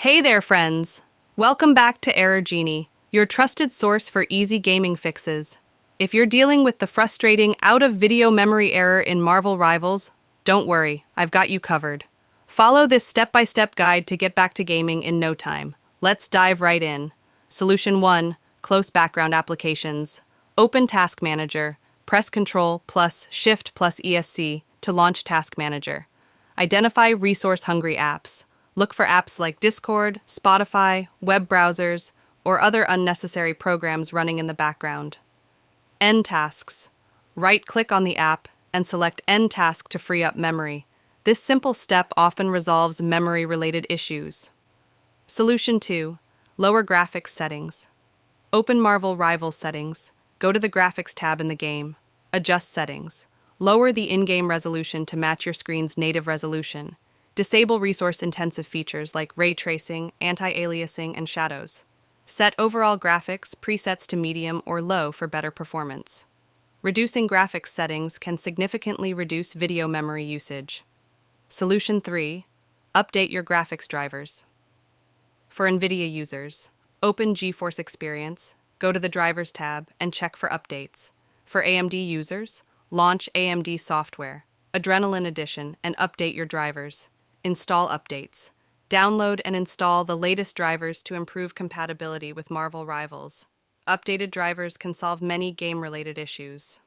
Hey there, friends! Welcome back to Error Genie, your trusted source for easy gaming fixes. If you're dealing with the frustrating out-of-video memory error in Marvel Rivals, don't worry, I've got you covered. Follow this step-by-step guide to get back to gaming in no time. Let's dive right in. Solution 1. Close background applications. Open Task Manager. Press Ctrl plus Shift plus ESC to launch Task Manager. Identify resource-hungry apps. Look for apps like Discord, Spotify, web browsers, or other unnecessary programs running in the background. End tasks. Right-click on the app and select End Task to free up memory. This simple step often resolves memory-related issues. Solution 2. Lower graphics settings. Open Marvel Rivals settings. Go to the Graphics tab in the game. Adjust settings. Lower the in-game resolution to match your screen's native resolution. Disable resource-intensive features like ray tracing, anti-aliasing, and shadows. Set overall graphics presets to medium or low for better performance. Reducing graphics settings can significantly reduce video memory usage. Solution 3. Update your graphics drivers. For NVIDIA users, open GeForce Experience, go to the Drivers tab, and check for updates. For AMD users, launch AMD Software, Adrenaline Edition, and update your drivers. Install updates. Download and install the latest drivers to improve compatibility with Marvel Rivals. Updated drivers can solve many game-related issues.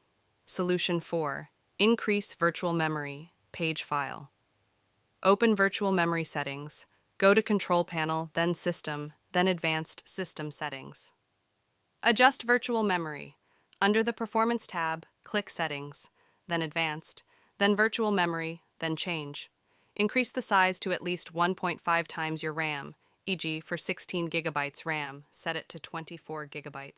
Solution 4. Increase virtual memory, page file. Open virtual memory settings. Go to Control Panel, then System, then Advanced System Settings. Adjust virtual memory. Under the Performance tab, click Settings, then Advanced, then Virtual Memory, then Change. Increase the size to at least 1.5 times your RAM, e.g. for 16 GB RAM, set it to 24 GB.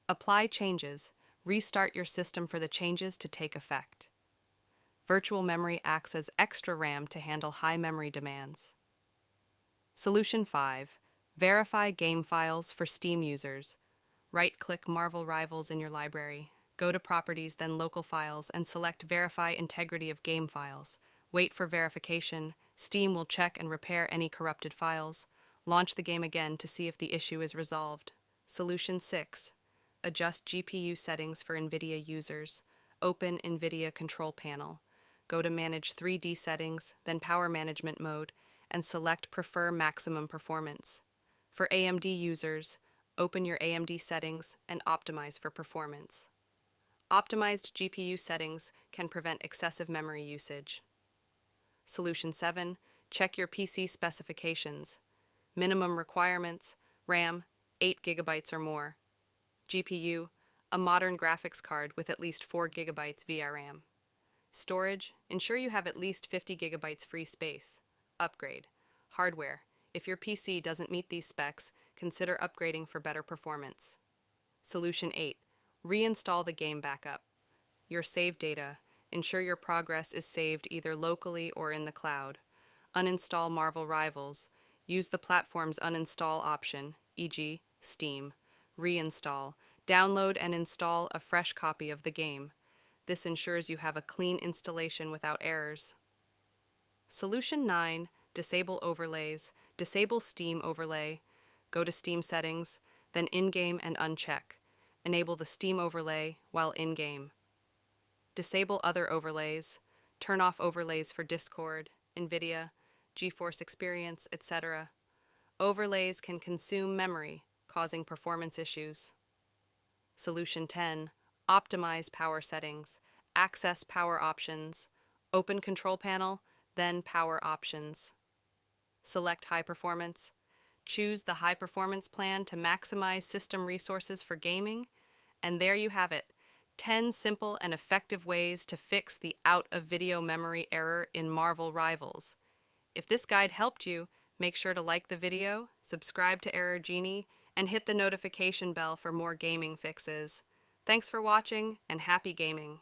Apply changes. Restart your system for the changes to take effect. Virtual memory acts as extra RAM to handle high memory demands. Solution 5. Verify game files for Steam users. Right-click Marvel Rivals in your library. Go to Properties, then Local Files, and select Verify Integrity of Game Files. Wait for verification. Steam will check and repair any corrupted files. Launch the game again to see if the issue is resolved. Solution 6. Adjust GPU settings for NVIDIA users. Open NVIDIA Control Panel. Go to Manage 3D Settings, then Power Management Mode, and select Prefer Maximum Performance. For AMD users, open your AMD settings and optimize for performance. Optimized GPU settings can prevent excessive memory usage. Solution 7. Check your PC specifications. Minimum requirements: RAM, 8 GB or more. GPU, a modern graphics card with at least 4 GB VRAM. Storage, ensure you have at least 50 GB free space. Upgrade. Hardware, if your PC doesn't meet these specs, consider upgrading for better performance. Solution 8. Reinstall the game backup. Your saved data. Ensure your progress is saved either locally or in the cloud. Uninstall Marvel Rivals. Use the platform's uninstall option, e.g., Steam. Reinstall. Download and install a fresh copy of the game. This ensures you have a clean installation without errors. Solution 9. Disable overlays. Disable Steam overlay. Go to Steam settings, then in-game and uncheck. Enable the Steam overlay while in-game. Disable other overlays. Turn off overlays for Discord, NVIDIA, GeForce Experience, etc. Overlays can consume memory, causing performance issues. Solution 10. Optimize power settings. Access power options. Open Control Panel, then Power Options. Select High Performance. Choose the High Performance plan to maximize system resources for gaming. And there you have it. 10 simple and effective ways to fix the out-of-video memory error in Marvel Rivals. If this guide helped you, make sure to like the video, subscribe to Error Genie, and hit the notification bell for more gaming fixes. Thanks for watching, and happy gaming!